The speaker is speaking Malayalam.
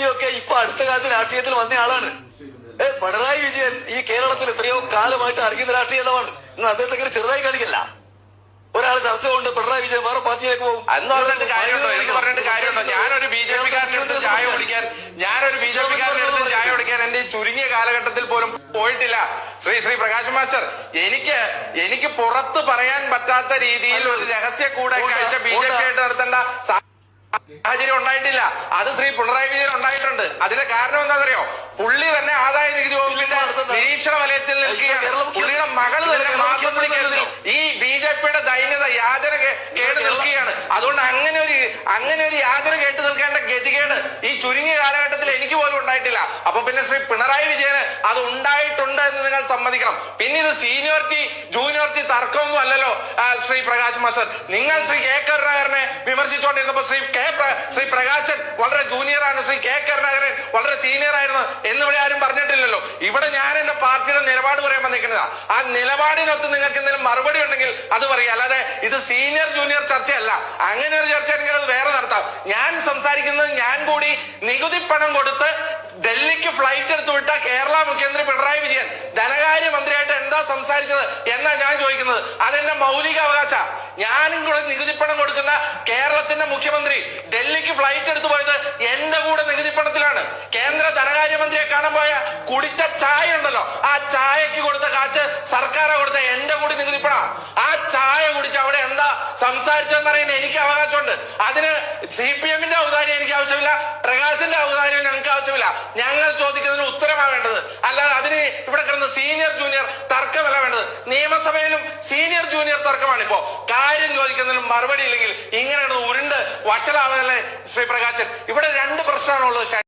വർക്കിയൊക്കെ ഇപ്പൊ അടുത്ത കാലത്ത് രാഷ്ട്രീയത്തിൽ വന്ന ആളാണ്. പിണറായി വിജയൻ ഈ കേരളത്തിൽ എത്രയോ കാലമായിട്ട് അറിയുന്ന രാഷ്ട്രീയമാണ്. നിങ്ങൾ അദ്ദേഹത്തെ ചെറുതായി കാണിക്കല്ല. ഒരാൾ ചർച്ച കൊണ്ട് പിണറായി വിജയൻ വേറെ പാർട്ടിയിലേക്ക് പോകും. അന്ന് പറഞ്ഞിട്ട് കാര്യമുണ്ടോ? എനിക്ക് പറഞ്ഞിട്ട് കാര്യമുണ്ടോ? ഞാനൊരു ബി ജെ പിക്കാരനെടുത്ത് ചായ കുടിക്കാൻ എന്റെ ചുരുങ്ങിയ കാലഘട്ടത്തിൽ പോലും പോയിട്ടില്ല. ശ്രീ പ്രകാശ് മാസ്റ്റർ, എനിക്ക് പുറത്ത് പറയാൻ പറ്റാത്ത രീതിയിൽ ഒരു രഹസ്യ കൂടിക്കാഴ്ച ബി ജെ പി ആയിട്ട് നടത്തേണ്ട സാഹചര്യം ഉണ്ടായിട്ടില്ല. അത് ശ്രീ പിണറായി വിജയൻ ഉണ്ടായിട്ടുണ്ട്. അതിന്റെ കാരണം എന്താണെന്നറിയോ? പുള്ളി തന്നെ ആദായ നികുതി വകുപ്പിന്റെ നിരീക്ഷണ വലയത്തിൽ നിൽക്കുകയാണ്. പുള്ളിയുടെ മകൾ തന്നെ മാസത്തിൽ ഈ ബി ജെ പിയുടെ ദൈന്യത യാചന കേട്ട് നിൽക്കുകയാണ്. അതുകൊണ്ട് അങ്ങനെ ഒരു യാചന കേട്ട് നിൽക്കേണ്ട ഗതികേട് ഈ ചുരുങ്ങിയ കാലഘട്ടത്തിൽ എനിക്ക് പോലും ഉണ്ടായിട്ടില്ല. അപ്പൊ പിന്നെ ശ്രീ പിണറായി വിജയന് അത് ഉണ്ടായിട്ടുണ്ട് എന്ന് നിങ്ങൾ സമ്മതിക്കണം. പിന്നെ ഇത് സീനിയോറിറ്റി ജൂനിയോറിറ്റി തർക്കമൊന്നും അല്ലല്ലോ ശ്രീ പ്രകാശ് മാസ്റ്റർ. നിങ്ങൾ ശ്രീ കെ കരുണാകരനെ വിമർശിച്ചുകൊണ്ടിരുന്നപ്പോ ശ്രീ പ്രകാശൻ വളരെ ജൂനിയറാണ്, ശ്രീ കെ കരുണാകരൻ വളരെ സീനിയർ ആയിരുന്നു എന്നിവിടെ ആരും പറഞ്ഞിട്ടില്ലല്ലോ. ഇവിടെ ഞാൻ എന്റെ പാർട്ടിയുടെ നിലപാട് പറയാൻ വന്നിരിക്കുന്നതാ. ആ നിലപാടിനൊത്ത് നിങ്ങൾക്ക് എന്തെങ്കിലും മറുപടി ഉണ്ടെങ്കിൽ അത് പറയാം. അല്ലാതെ ഇത് സീനിയർ ജൂനിയർ ചർച്ചയല്ല. അങ്ങനെ ഒരു ചർച്ചയാണെങ്കിൽ അത് വേറെ നടത്താം. ഞാൻ സംസാരിക്കുന്നത് ഞാൻ കൂടി നികുതി പണം കൊടുത്ത് ഡൽഹിക്ക് ഫ്ലൈറ്റ് എടുത്തു വിട്ട കേരള മുഖ്യമന്ത്രി പിണറായി വിജയൻ ധനകാര്യമന്ത്രിയായിട്ട് എന്താ സംസാരിച്ചത് എന്നാ ഞാൻ ചോദിക്കുന്നത്. അതെന്റെ മൗലിക അവകാശ. ഞാനും കൂടെ നികുതിപ്പണം കൊടുക്കുന്ന കേരളത്തിന്റെ മുഖ്യമന്ത്രി ഡൽഹിക്ക് ഫ്ലൈറ്റ് എടുത്തു പോയത് എന്റെ കൂടെ നികുതിപ്പണത്തിലാണ്. കേന്ദ്ര ധനകാര്യമന്ത്രിയെ കാണാൻ പോയ കുടിച്ച ചായ ഉണ്ടല്ലോ, ആ ചായക്ക് കൊടുത്ത കാശ് സർക്കാരാ കൊടുത്ത എന്റെ കൂടി നികുതിപ്പണ. ആ ചായ കുടിച്ച് അവിടെ എന്താ സംസാരിച്ചതെന്ന് അറിയുന്ന എനിക്ക് അവകാശമുണ്ട്. അതിന് CPM-ന്റെ ഔദാര്യം എനിക്ക് ആവശ്യമില്ല, പ്രകാശിന്റെ ഔദാര്യം ഞങ്ങൾക്ക് ആവശ്യമില്ല. ഞങ്ങൾ ചോദിക്കുന്നതിന് ഉത്തരമാവേണ്ടത്, അല്ലാതെ അതിന് ഇവിടെ കിടന്ന് സീനിയർ ജൂനിയർ തർക്കമല്ല വേണ്ടത്. നിയമസഭയിലും സീനിയർ ജൂനിയർ തർക്കമാണ്. ഇപ്പോ കാര്യം ചോദിക്കുന്നതിന് മറുപടി ഇല്ലെങ്കിൽ ഇങ്ങനെ ഉരുണ്ട് വഷളാവതല്ലേ ശ്രീ പ്രകാശൻ? ഇവിടെ രണ്ട് പ്രശ്നമാണുള്ളത്.